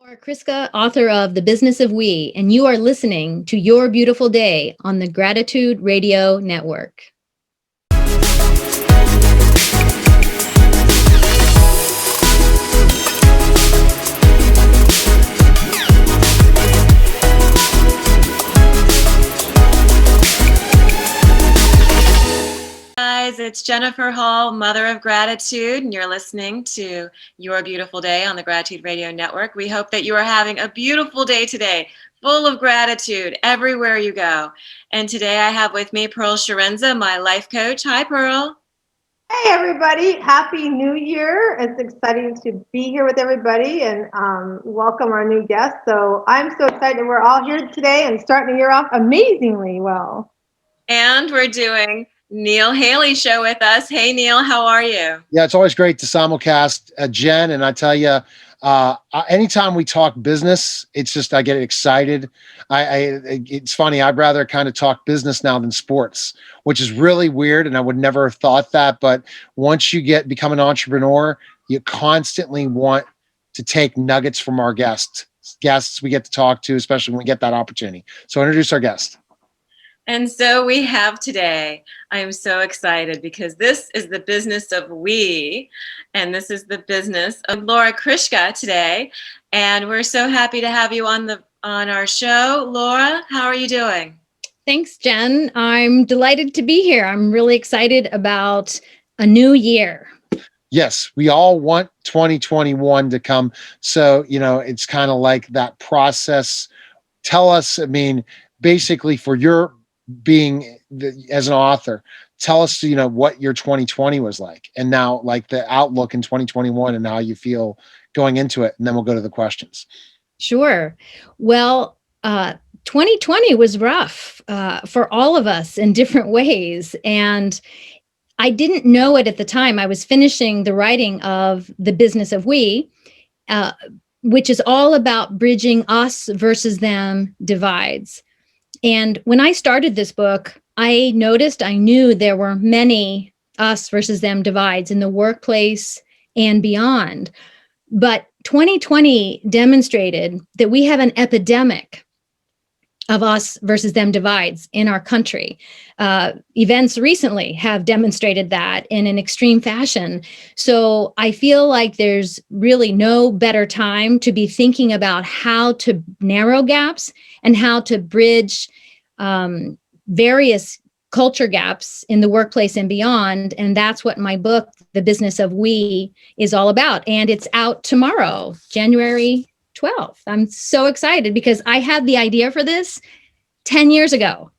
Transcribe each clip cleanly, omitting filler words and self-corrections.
Laura Kriska, author of The Business of We, and you are listening to Your Beautiful Day on the Gratitude Radio Network. Guys, it's Jennifer Hall, Mother of Gratitude, and you're listening to Your Beautiful Day on the Gratitude Radio Network. We hope that you are having a beautiful day today, full of gratitude everywhere you go. And today I have with me Pearl Chiarenza, my life coach. Hi, Pearl. Hey, everybody. Happy New Year. It's exciting to be here with everybody and welcome our new guests. So I'm so excited we're all here today and starting the year off amazingly well. And we're doing Neil Haley's show with us. Hey, Neil, how are you? Yeah, it's always great to simulcast Jen. And I tell you, anytime we talk business, it's just, I get excited. It's funny. I'd rather kind of talk business now than sports, which is really weird. And I would never have thought that. But once you become an entrepreneur, you constantly want to take nuggets from our guests we get to talk to, especially when we get that opportunity. So introduce our guest. And so we have today, I am so excited because this is the business of we, and this is the business of Laura Kriska today. And we're so happy to have you on our show. Laura, how are you doing? Thanks, Jen. I'm delighted to be here. I'm really excited about a new year. Yes, we all want 2021 to come. So, it's kind of like that process. Tell us, basically for your being as an author, tell us, what your 2020 was like, and now like the outlook in 2021 and how you feel going into it. And then we'll go to the questions. Sure. Well, 2020 was rough for all of us in different ways. And I didn't know it at the time. I was finishing the writing of The Business of We, which is all about bridging us versus them divides. And when I started this book, I knew there were many us versus them divides in the workplace and beyond. But 2020 demonstrated that we have an epidemic of us versus them divides in our country. Events recently have demonstrated that in an extreme fashion. So I feel like there's really no better time to be thinking about how to narrow gaps and how to bridge various culture gaps in the workplace and beyond. And that's what my book, The Business of We, is all about. And it's out tomorrow, January 12th. I'm so excited because I had the idea for this 10 years ago.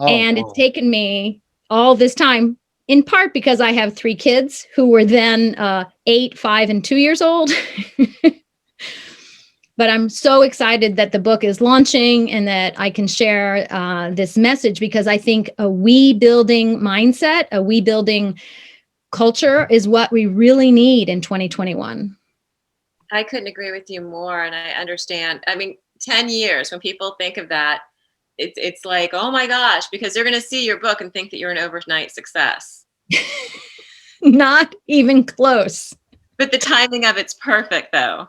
And it's taken me all this time, in part because I have 3 kids who were then 8, 5, and 2 years old. But I'm so excited that the book is launching and that I can share this message, because I think a we building mindset, a we building culture is what we really need in 2021. I couldn't agree with you more. And I understand. 10 years, when people think of that, it's like, oh my gosh, because they're going to see your book and think that you're an overnight success. Not even close. But the timing of it's perfect, though.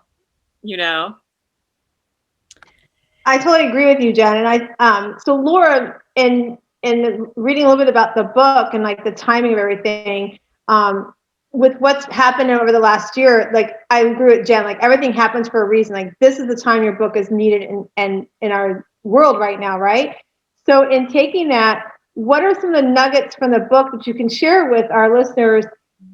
I totally agree with you, Jen. And so Laura, in reading a little bit about the book and like the timing of everything, with what's happened over the last year, like I agree with Jen, like everything happens for a reason. Like this is the time your book is needed in our world right now, right? So in taking that, what are some of the nuggets from the book that you can share with our listeners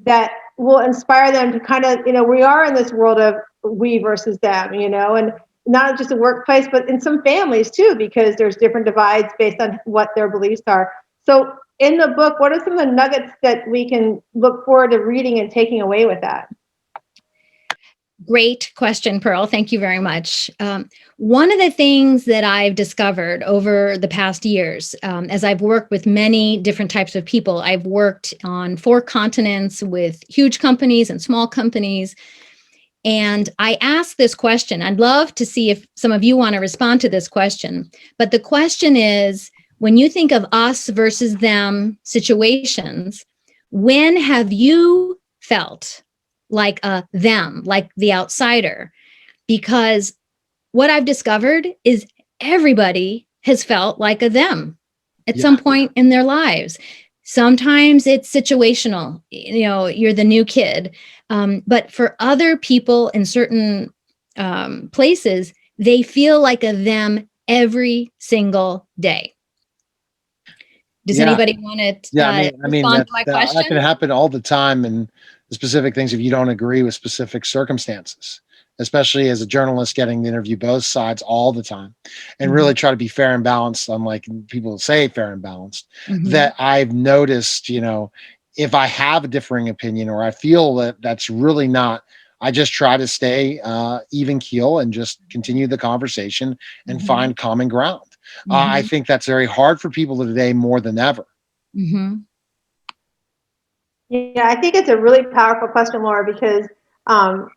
that will inspire them to kind of, we are in this world of we versus them, and not just a workplace, but in some families too, because there's different divides based on what their beliefs are. So in the book, what are some of the nuggets that we can look forward to reading and taking away with that? Great question, Pearl. Thank you very much. One of the things that I've discovered over the past years, as I've worked with many different types of people, I've worked on 4 continents with huge companies and small companies. And I ask this question. I'd love to see if some of you want to respond to this question. But the question is, when you think of us versus them situations, when have you felt like a them, like the outsider, because what I've discovered is everybody has felt like a them at some point in their lives. Sometimes it's situational, you're the new kid. But for other people in certain places, they feel like a them every single day. Does anybody want to respond to my question? That can happen all the time in the specific things if you don't agree with specific circumstances, especially as a journalist getting to interview both sides all the time and really try to be fair and balanced, unlike people say fair and balanced, that I've noticed, if I have a differing opinion or I feel that that's really not, I just try to stay even keel and just continue the conversation and find common ground. I think that's very hard for people today more than ever. Yeah, I think it's a really powerful question, Laura, because I'm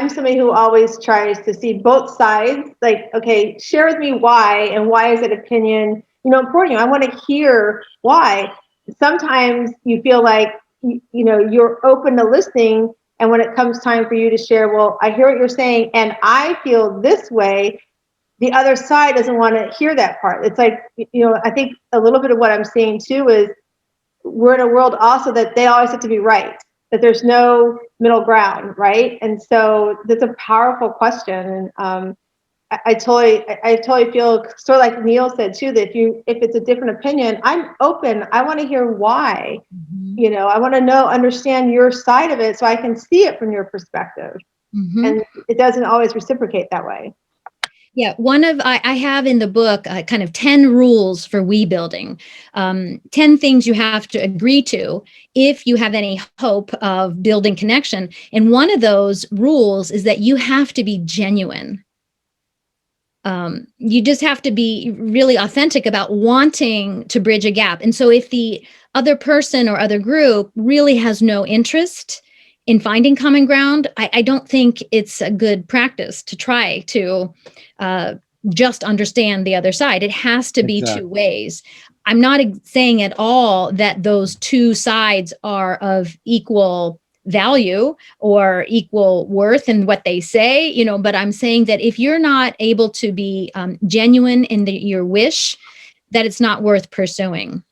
somebody who always tries to see both sides. Like, okay, share with me why, and why is it opinion important? I want to hear why. Sometimes you feel like you're open to listening, and when it comes time for you to share, well, I hear what you're saying, and I feel this way. The other side doesn't want to hear that part. It's like, I think a little bit of what I'm seeing too is we're in a world also that they always have to be right, that there's no middle ground, right? And so that's a powerful question. And I totally feel sort of like Neil said too, that if it's a different opinion, I'm open. I want to hear why. I want to understand your side of it so I can see it from your perspective. And it doesn't always reciprocate that way. Yeah, I have in the book kind of 10 rules for we building, 10 things you have to agree to if you have any hope of building connection. And one of those rules is that you have to be genuine. You just have to be really authentic about wanting to bridge a gap. And so if the other person or other group really has no interest in finding common ground, I don't think it's a good practice to try to just understand the other side. It has to be two ways. I'm not saying at all that those two sides are of equal value or equal worth in what they say, but I'm saying that if you're not able to be genuine in your wish, that it's not worth pursuing.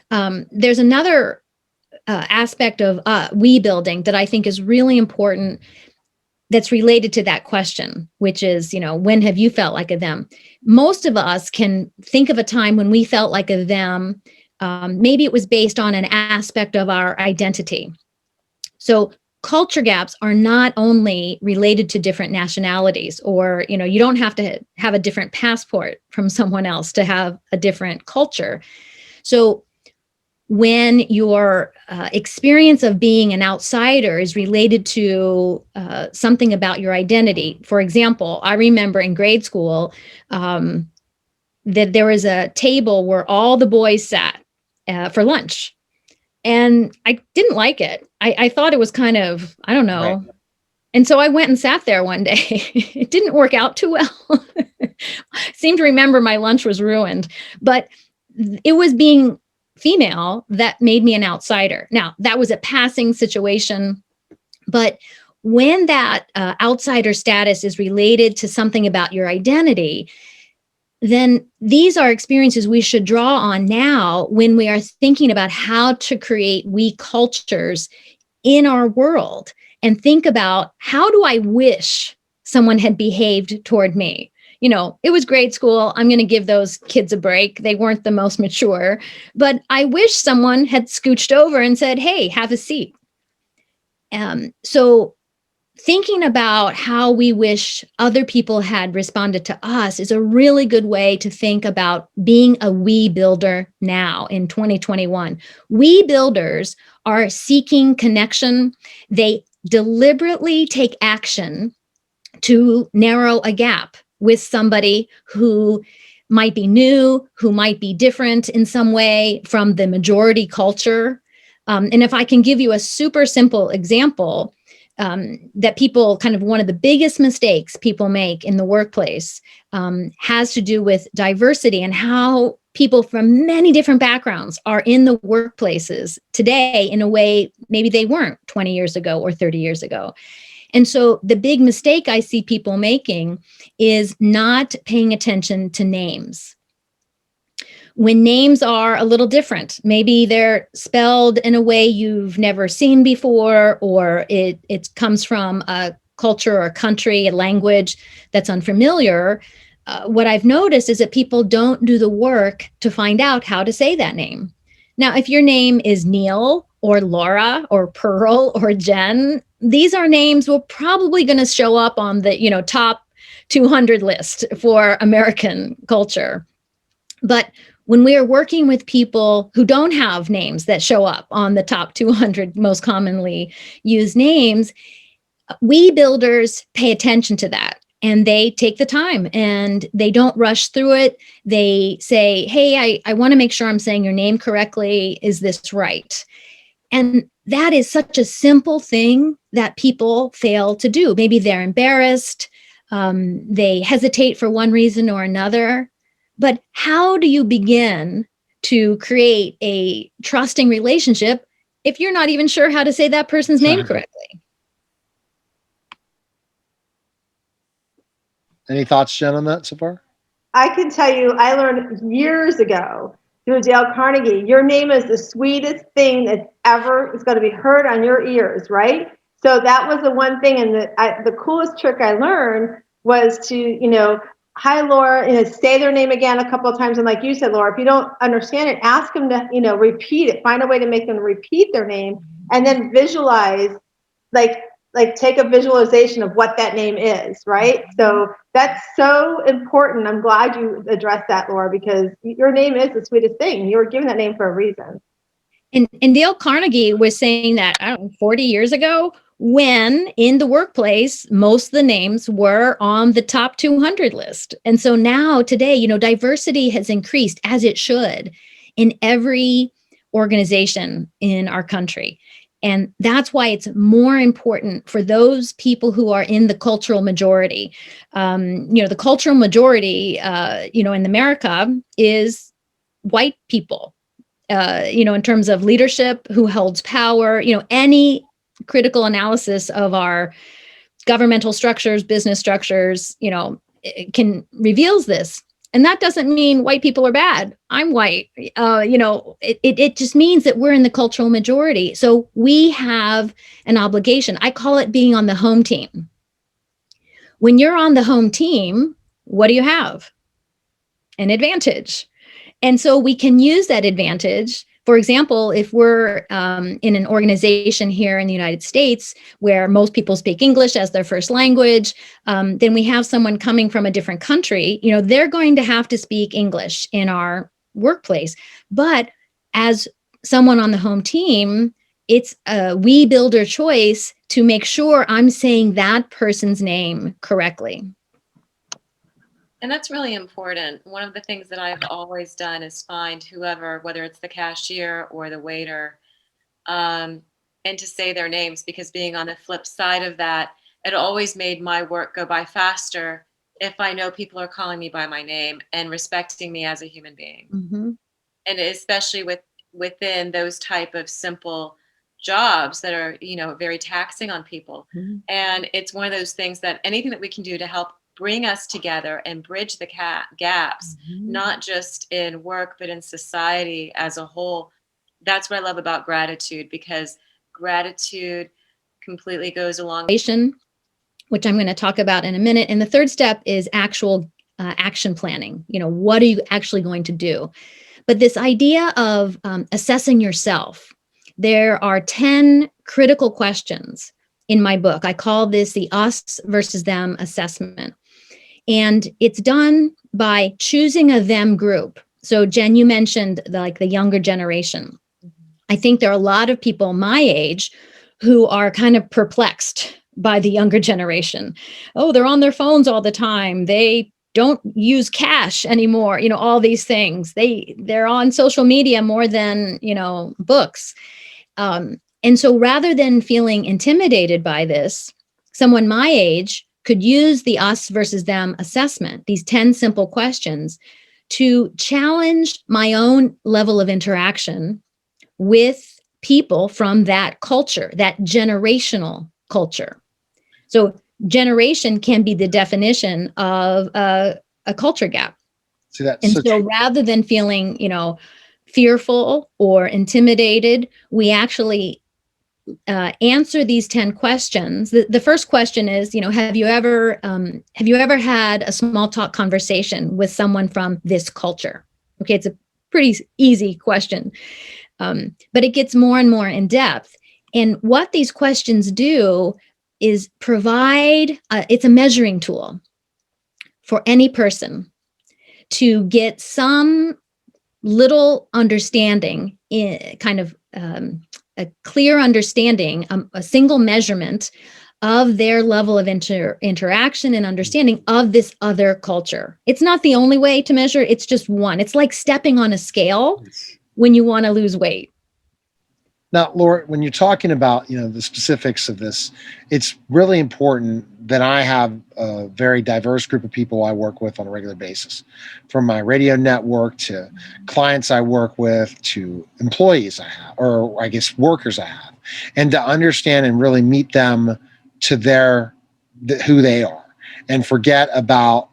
There's another aspect of we building that I think is really important that's related to that question, which is, when have you felt like a them? Most of us can think of a time when we felt like a them. Maybe it was based on an aspect of our identity. So culture gaps are not only related to different nationalities, or, you don't have to have a different passport from someone else to have a different culture. So when your experience of being an outsider is related to something about your identity. For example, I remember in grade school that there was a table where all the boys sat for lunch. And I didn't like it. I thought it was kind of, I don't know. Right. And so I went and sat there one day. It didn't work out too well. Seemed to remember my lunch was ruined. But it was being female that made me an outsider. Now, that was a passing situation, but when that outsider status is related to something about your identity, then these are experiences we should draw on now when we are thinking about how to create we cultures in our world, and think about, how do I wish someone had behaved toward me? It was grade school. I'm going to give those kids a break. They weren't the most mature, but I wish someone had scooched over and said, hey, have a seat. So thinking about how we wish other people had responded to us is a really good way to think about being a we builder now in 2021. We builders are seeking connection. They deliberately take action to narrow a gap with somebody who might be new, who might be different in some way from the majority culture. And if I can give you a super simple example, that people one of the biggest mistakes people make in the workplace has to do with diversity and how people from many different backgrounds are in the workplaces today in a way maybe they weren't 20 years ago or 30 years ago. And so the big mistake I see people making is not paying attention to names. When names are a little different, maybe they're spelled in a way you've never seen before, or it comes from a culture or a country, a language that's unfamiliar. What I've noticed is that people don't do the work to find out how to say that name. Now, if your name is Neil or Laura or Pearl or Jenn, these are names we're probably going to show up on the, top 200 list for American culture. But when we are working with people who don't have names that show up on the top 200 most commonly used names, we builders pay attention to that. And they take the time and they don't rush through it. They say, hey, I want to make sure I'm saying your name correctly. Is this right? And that is such a simple thing that people fail to do. Maybe they're embarrassed. They hesitate for one reason or another. But how do you begin to create a trusting relationship if you're not even sure how to say that person's name correctly? Any thoughts, Jenn, on that so far? I can tell you, I learned years ago through Dale Carnegie, your name is the sweetest thing that ever is going to be heard on your ears, right? So that was the one thing. And the coolest trick I learned was to, hi, Laura, say their name again a couple of times. And like you said, Laura, if you don't understand it, ask them to, repeat it. Find a way to make them repeat their name and then visualize, like take a visualization of what that name is, right? So that's so important. I'm glad you addressed that, Laura, because your name is the sweetest thing. You were given that name for a reason. And Dale Carnegie was saying that, 40 years ago, when in the workplace, most of the names were on the top 200 list. And so now today, diversity has increased, as it should, in every organization in our country. And that's why it's more important for those people who are in the cultural majority. The cultural majority, in America is white people, in terms of leadership, who holds power, any critical analysis of our governmental structures, business structures, reveals this. And that doesn't mean white people are bad. I'm white. It just means that we're in the cultural majority. So we have an obligation. I call it being on the home team. When you're on the home team, what do you have? An advantage. And so we can use that advantage. For example, if we're in an organization here in the United States where most people speak English as their first language, then we have someone coming from a different country, they're going to have to speak English in our workplace. But as someone on the home team, it's a we builder choice to make sure I'm saying that person's name correctly. And that's really important. One of the things that I've always done is find whoever, whether it's the cashier or the waiter, and to say their names, because being on the flip side of that, it always made my work go by faster if I know people are calling me by my name and respecting me as a human being. Mm-hmm. And especially within those type of simple jobs that are, very taxing on people. Mm-hmm. And it's one of those things that anything that we can do to help bring us together and bridge the gaps, mm-hmm. not just in work, but in society as a whole. That's what I love about gratitude, because gratitude completely goes along. Which I'm going to talk about in a minute. And the third step is actual action planning. What are you actually going to do? But this idea of assessing yourself, there are 10 critical questions in my book. I call this the us versus them assessment. And it's done by choosing a them group. So Jenn, you mentioned the younger generation. I think there are a lot of people my age who are kind of perplexed by the younger generation. Oh, they're on their phones all the time. They don't use cash anymore. All these things. They're on social media more than, books. And so rather than feeling intimidated by this, someone my age could use the us versus them assessment, these 10 simple questions, to challenge my own level of interaction with people from that culture, that generational culture. So generation can be the definition of a culture gap. See, that's And so so true. rather than feeling, fearful or intimidated, we actually answer these 10 questions. The first question is, have you ever had a small talk conversation with someone from this culture? Okay, it's a pretty easy question, but it gets more and more in depth. And what these questions do is provide, it's a measuring tool for any person to get some little understanding, in kind of a clear understanding, a single measurement of their level of interaction and understanding of this other culture. It's not the only way to measure, it's just one. It's like stepping on a scale when you want to lose weight. Now, Laura, when you're talking about, the specifics of this, it's really important that I have a very diverse group of people I work with on a regular basis, from my radio network to clients I work with to employees I have, or I guess workers I have, and to understand and really meet them to who they are, and forget about,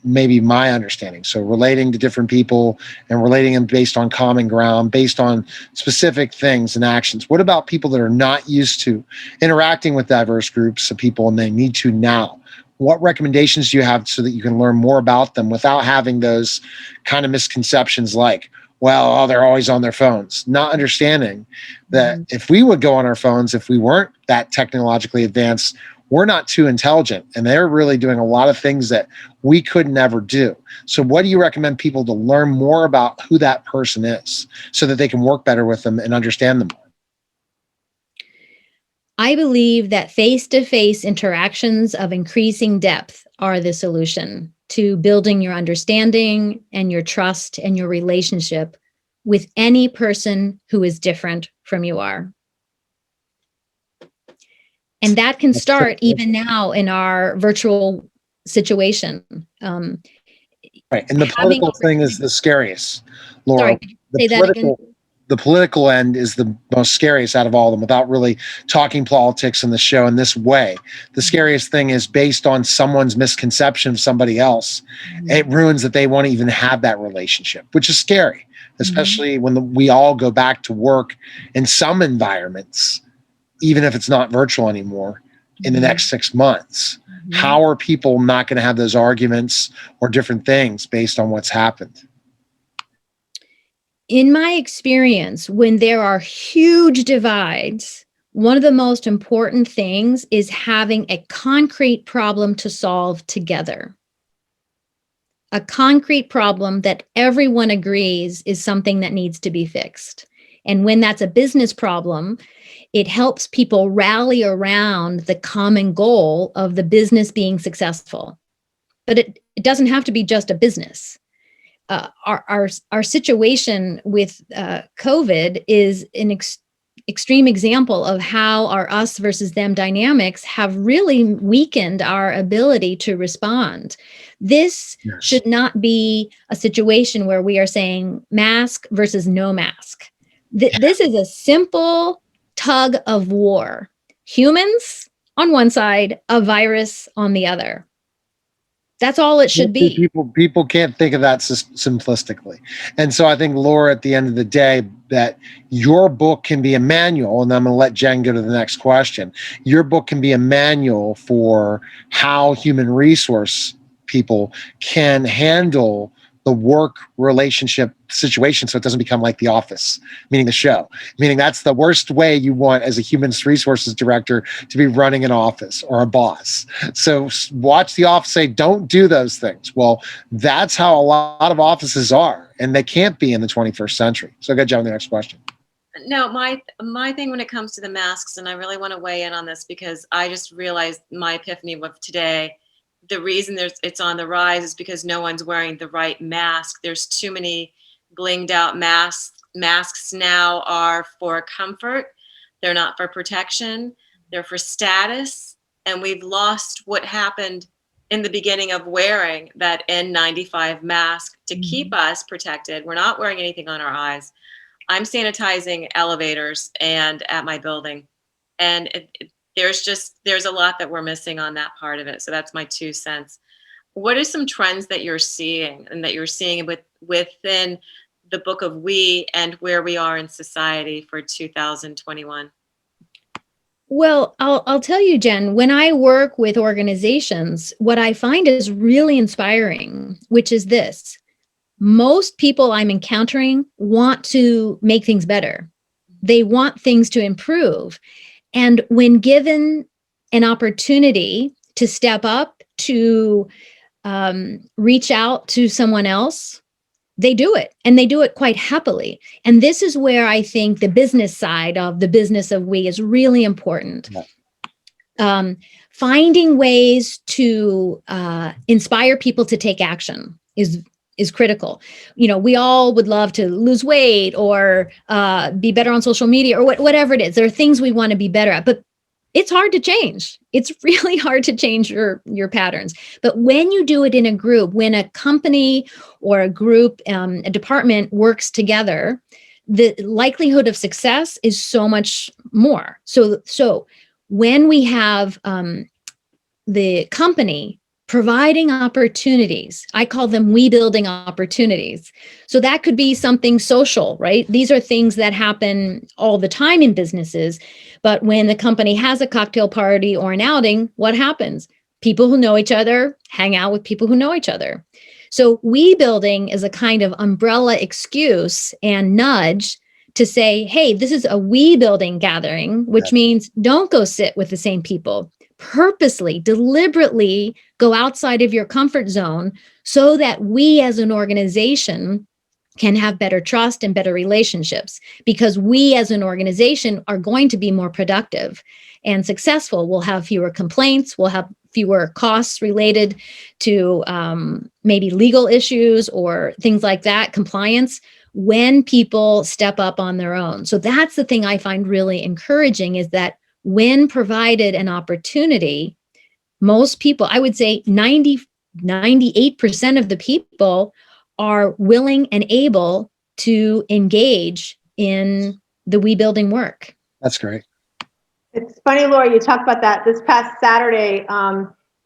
maybe my understanding. So relating to different people and relating them based on common ground, based on specific things and actions. What about people that are not used to interacting with diverse groups of people and they need to now? What recommendations do you have so that you can learn more about them without having those kind of misconceptions like, well, they're always on their phones? Not understanding that if we would go on our phones, if we weren't that technologically advanced, we're not too intelligent, and they're really doing a lot of things that we could never do. So what do you recommend people to learn more about who that person is so that they can work better with them and understand them more? I believe that face-to-face interactions of increasing depth are the solution to building your understanding and your trust and your relationship with any person who is different from you are. And that can start even now in our virtual situation. Right. And the political thing is the scariest, Laura. Sorry, could you say that again? The political end is the most scariest out of all of them, without really talking politics in the show in this way. The scariest thing is based on someone's misconception of somebody else. It ruins that they want to even have that relationship, which is scary, especially when we all go back to work in some environments, even if it's not virtual anymore, in the next 6 months. How are people not going to have those arguments or different things based on what's happened? In my experience, when there are huge divides, one of the most important things is having a concrete problem to solve together. A concrete problem that everyone agrees is something that needs to be fixed. And when that's a business problem, it helps people rally around the common goal of the business being successful. But it doesn't have to be just a business. Our situation with COVID is an extreme example of how our us versus them dynamics have really weakened our ability to respond. This should not be a situation where we are saying mask versus no mask. This is a simple tug of war. Humans on one side, a virus on the other. That's all it should be. People can't think of that simplistically. And so I think, Laura, at the end of the day, that your book can be a manual, and I'm going to let Jenn go to the next question. Your book can be a manual for how human resource people can handle the work relationship situation so it doesn't become like The Office, meaning the show. Meaning that's the worst way you want as a human resources director to be running an office or a boss. So watch The Office say, don't do those things. Well, that's how a lot of offices are, and they can't be in the 21st century. So go, Jenn, the next question. No, my thing when it comes to the masks, and I really want to weigh in on this because I just realized my epiphany of today. The reason it's on the rise is because no one's wearing the right mask. There's too many blinged out masks. Masks now are for comfort. They're not for protection. They're for status. And we've lost what happened in the beginning of wearing that N95 mask to keep us protected. We're not wearing anything on our eyes. I'm sanitizing elevators and at my building. And there's a lot that we're missing on that part of it. So that's my 2 cents. What are some trends that you're seeing and that you're seeing within the book of We and where we are in society for 2021? Well, I'll tell you, Jen, when I work with organizations, what I find is really inspiring, which is this. Most people I'm encountering want to make things better. They want things to improve. And when given an opportunity to step up, to reach out to someone else, they do it, and they do it quite happily. And this is where I think the business side of the business of We is really important. Finding ways to inspire people to take action is critical. We all would love to lose weight or be better on social media or whatever it is. There are things we want to be better at, but it's hard to change. It's really hard to change your patterns. But when you do it in a group, when a company or a group, a department works together, the likelihood of success is so much more. So when we have the company providing opportunities, I call them We building opportunities. So that could be something social, right? These are things that happen all the time in businesses. But when the company has a cocktail party or an outing, what happens? People who know each other hang out with people who know each other. So We building is a kind of umbrella excuse and nudge to say, hey, this is a We building gathering, which means don't go sit with the same people. Purposely, deliberately go outside of your comfort zone so that we as an organization can have better trust and better relationships, because we as an organization are going to be more productive and successful. We'll have fewer complaints. We'll have fewer costs related to maybe legal issues or things like that, compliance, when people step up on their own. So that's the thing I find really encouraging, is that when provided an opportunity, most people, I would say 98% of the people are willing and able to engage in the We building work. That's great. It's funny, Laura, you talked about that this past Saturday.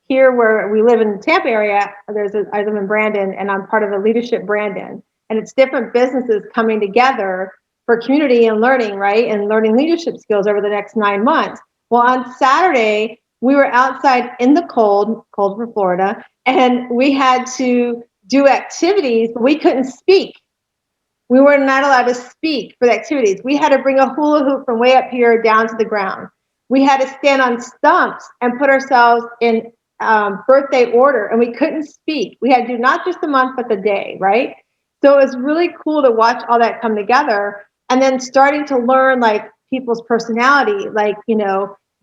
Here where we live in the Tampa area, I live in Brandon, and I'm part of a leadership Brandon. And it's different businesses coming together for community and learning, right? And learning leadership skills over the next 9 months. Well, on Saturday, we were outside in the cold for Florida, and we had to do activities, but we couldn't speak. We were not allowed to speak for the activities. We had to bring a hula hoop from way up here down to the ground. We had to stand on stumps and put ourselves in birthday order, and we couldn't speak. We had to do not just the month, but the day, right? So it was really cool to watch all that come together, and then starting to learn like people's personality. Like,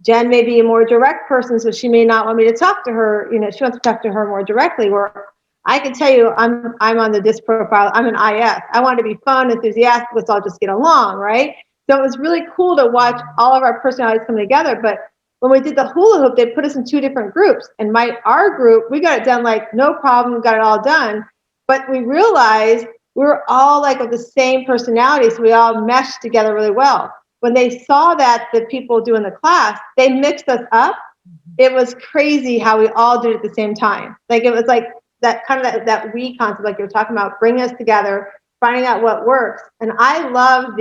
Jenn may be a more direct person, so she may not want me to talk to her. She wants to talk to her more directly. Where I can tell you, I'm on the DISC profile. I'm an IF. I want to be fun, enthusiastic. Let's all just get along, right? So it was really cool to watch all of our personalities come together. But when we did the hula hoop, they put us in 2 different groups. And our group, we got it done like no problem. We got it all done. But we realized we were all like of the same personality, so we all meshed together really well. When they saw that the people doing the class, they mixed us up. It was crazy how we all did it at the same time. Like it was like that kind of that We concept, like you're talking about, bringing us together, finding out what works. And I love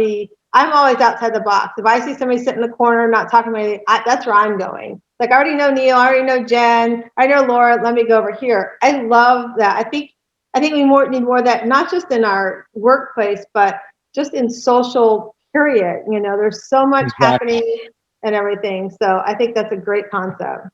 I'm always outside the box. If I see somebody sitting in the corner, not talking to me, that's where I'm going. Like I already know Neil, I already know Jenn, I know Laura, let me go over here. I love that. I think we need more of that, not just in our workplace, but just in social period. There's so much happening and everything. So I think that's a great concept.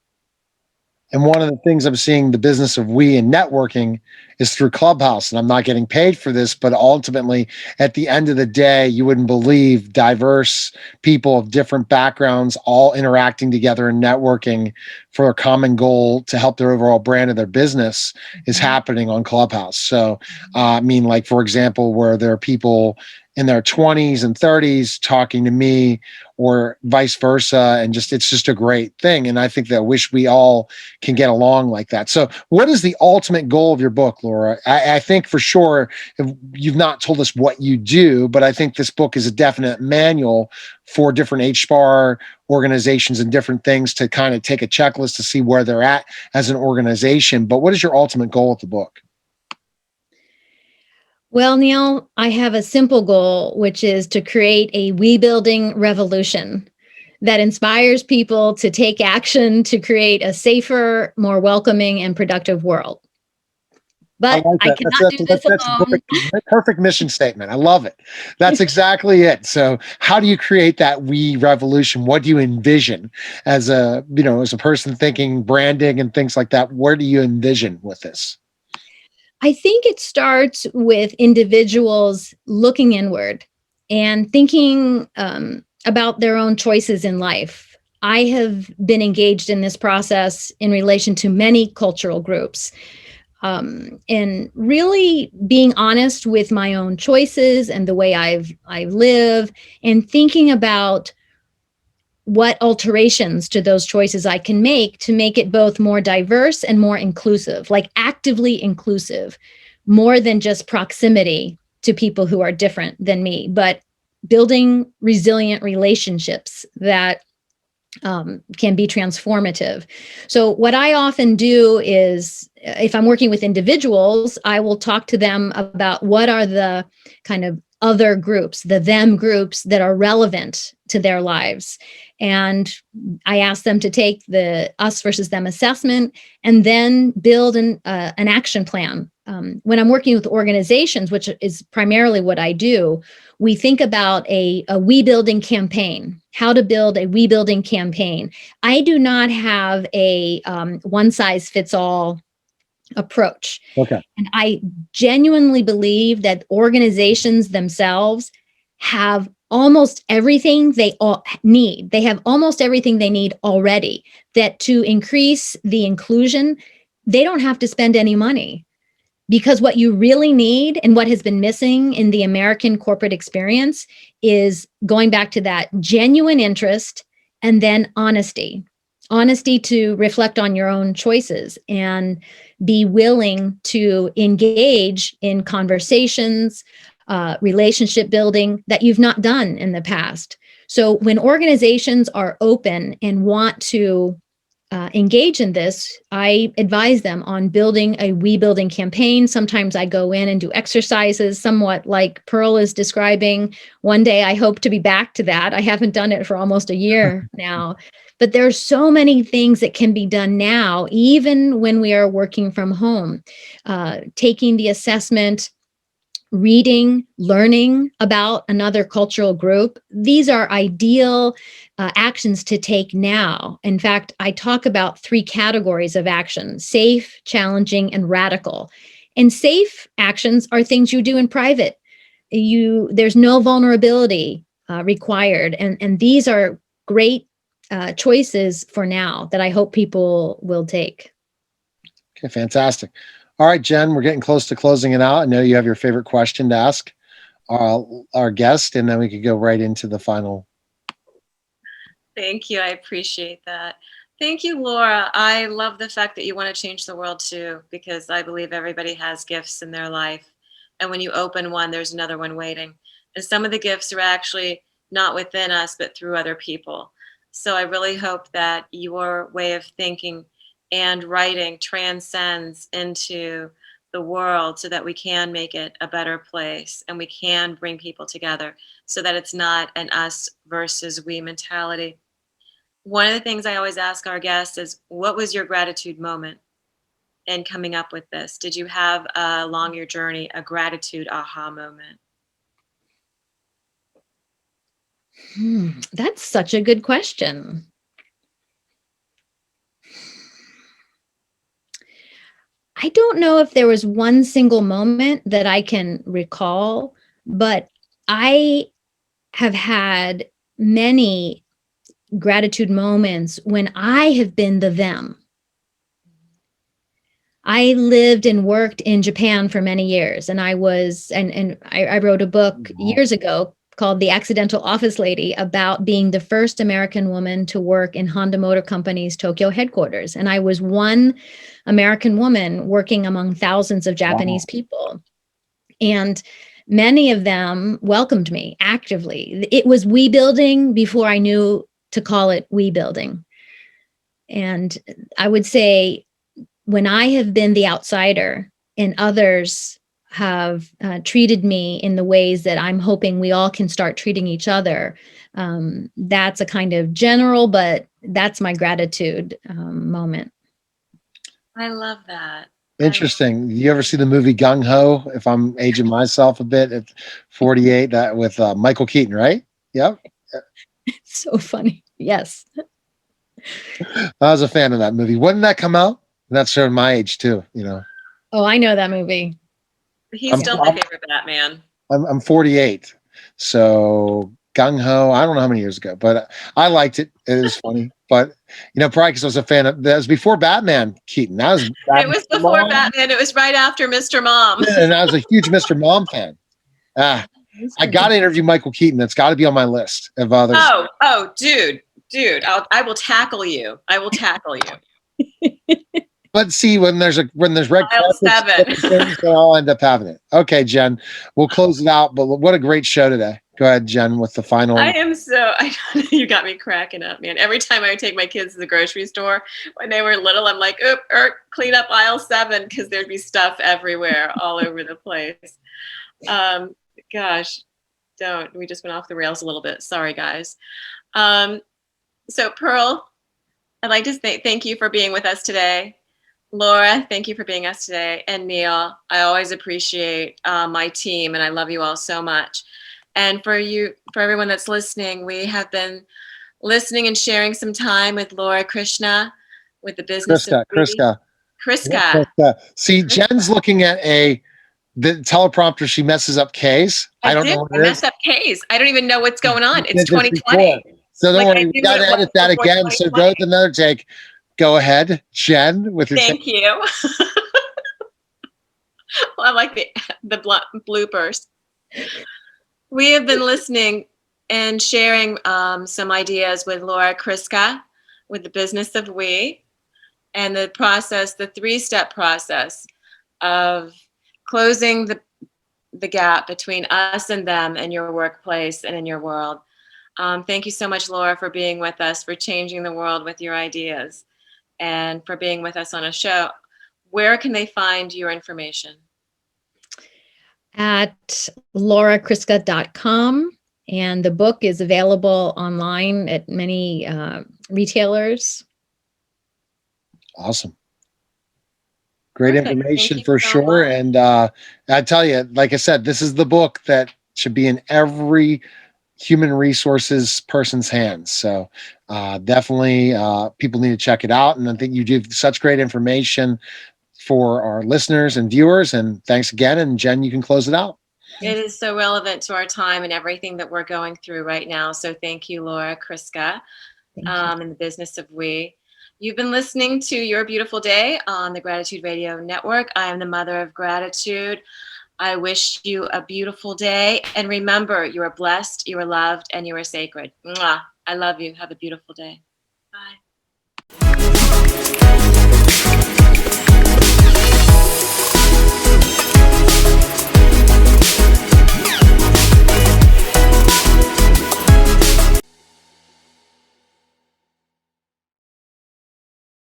And one of the things I'm seeing the business of We and networking is through Clubhouse. And I'm not getting paid for this, but ultimately at the end of the day, you wouldn't believe diverse people of different backgrounds all interacting together and networking for a common goal to help their overall brand of their business is happening on Clubhouse. So, like, for example, where there are people in their 20s and 30s talking to me, or vice versa. And it's just a great thing. And I think that I wish we all can get along like that. So what is the ultimate goal of your book, Laura? I think for sure you've not told us what you do, but I think this book is a definite manual for different HBAR organizations and different things to kind of take a checklist to see where they're at as an organization. But what is your ultimate goal of the book? Well, Neil, I have a simple goal, which is to create a we building revolution that inspires people to take action to create a safer, more welcoming, and productive world. But I that. cannot do this That's alone. a perfect mission statement. I love it. That's exactly it. So how do you create that we revolution? What do you envision as as a person thinking branding and things like that? Where do you envision with this? I think it starts with individuals looking inward and thinking about their own choices in life. I have been engaged in this process in relation to many cultural groups, and really being honest with my own choices and the way I live, and thinking about what alterations to those choices I can make to make it both more diverse and more inclusive, like actively inclusive, more than just proximity to people who are different than me, but building resilient relationships that can be transformative. So, what I often do is, if I'm working with individuals, I will talk to them about what are the kind of other groups, the them groups that are relevant to their lives. And I ask them to take the us versus them assessment and then build an action plan. When I'm working with organizations, which is primarily what I do, we think about a we building campaign, how to build a we building campaign. I do not have a one size fits all approach. Okay. And I genuinely believe that organizations themselves have almost everything they all need. They have almost everything they need already. That to increase the inclusion, they don't have to spend any money. Because what you really need and what has been missing in the American corporate experience is going back to that genuine interest and then honesty. Honesty to reflect on your own choices and be willing to engage in conversations, relationship building that you've not done in the past. So when organizations are open and want to engage in this, I advise them on building a we building campaign. Sometimes I go in and do exercises, somewhat like Pearl is describing. One day I hope to be back to that. I haven't done it for almost a year now. But there's so many things that can be done now, even when we are working from home. Taking the assessment, reading, learning about another cultural group. These are ideal actions to take now. In fact, I talk about 3 categories of action: safe, challenging, and radical. And safe actions are things you do in private. There's no vulnerability required. And these are great choices for now that I hope people will take. Okay, fantastic. All right, Jenn, we're getting close to closing it out. I know you have your favorite question to ask our guest, and then we could go right into the final. Thank you. I appreciate that. Thank you, Laura. I love the fact that you want to change the world too, because I believe everybody has gifts in their life. And when you open one, there's another one waiting. And some of the gifts are actually not within us, but through other people. So I really hope that your way of thinking and writing transcends into the world so that we can make it a better place and we can bring people together so that it's not an us versus we mentality. One of the things I always ask our guests is, what was your gratitude moment in coming up with this? Did you have along your journey a gratitude aha moment? That's such a good question. I don't know if there was one single moment that I can recall, but I have had many gratitude moments when I have been the them. I lived and worked in Japan for many years, and I wrote a book years ago called The Accidental Office Lady about being the first American woman to work in Honda Motor Company's Tokyo headquarters. And I was one American woman working among thousands of Japanese people. And many of them welcomed me actively. It was we building before I knew to call it we building. And I would say when I have been the outsider and others have treated me in the ways that I'm hoping we all can start treating each other, that's a kind of general, but that's my gratitude moment. I love that. Interesting. You ever see the movie Gung Ho? If I'm aging myself a bit at 48, that with Michael Keaton, right? Yep. So funny. Yes. I was a fan of that movie. When did that come out? That's sort of my age too, you know. Oh, I know that movie. He's still my favorite Batman. I'm 48. So Gung Ho, I don't know how many years ago, but I liked it. It was funny. But, you know, probably because I was a fan of, that was before Batman, Keaton. That was It was before Batman. It was right after Mr. Mom. And I was a huge Mr. Mom fan. I got to interview Michael Keaton. That's got to be on my list of others. Oh, dude, I will tackle you. I will tackle you. But see, when there's red carpets, things, I'll end up having it. Okay, Jen, we'll close it out. But what a great show today. Go ahead, Jen, with the final. You got me cracking up, man. Every time I would take my kids to the grocery store when they were little, I'm like, clean up aisle 7, because there'd be stuff everywhere, all over the place. Gosh, we just went off the rails a little bit. Sorry, guys. So Pearl, I'd like to thank you for being with us today. Laura, thank you for being us today. And Neil, I always appreciate my team, and I love you all so much. And for everyone that's listening, we have been listening and sharing some time with Laura Kriska with the business of Kriska. See, Kriska. Jen's looking at the teleprompter. She messes up K's. I don't know what it is. I messed up K's. I don't even know what's going on. It's 2020. So don't worry, we got to edit that again. So go to another take. Go ahead, Jenn, with your Thank you. Well, I like the bloopers. We have been listening and sharing some ideas with Laura Kriska with the business of we, and the 3-step process of closing the gap between us and them in your workplace and in your world. Thank you so much, Laura, for being with us, for changing the world with your ideas, and for being with us on a show. Where can they find your information? At laurakriska.com, and the book is available online at many retailers. Awesome. Great information for sure. And I tell you, like I said, this is the book that should be in every human resources person's hands. So definitely people need to check it out. And I think you give such great information for our listeners and viewers. And thanks again. And Jenn, you can close it out. It is so relevant to our time and everything that we're going through right now. So thank you, Laura Kriska, in the business of we. You've been listening to Your Beautiful Day on the Gratitude Radio Network. I am the Mother of Gratitude. I wish you a beautiful day. And remember, you are blessed, you are loved, and you are sacred. Mwah. I love you. Have a beautiful day. Bye.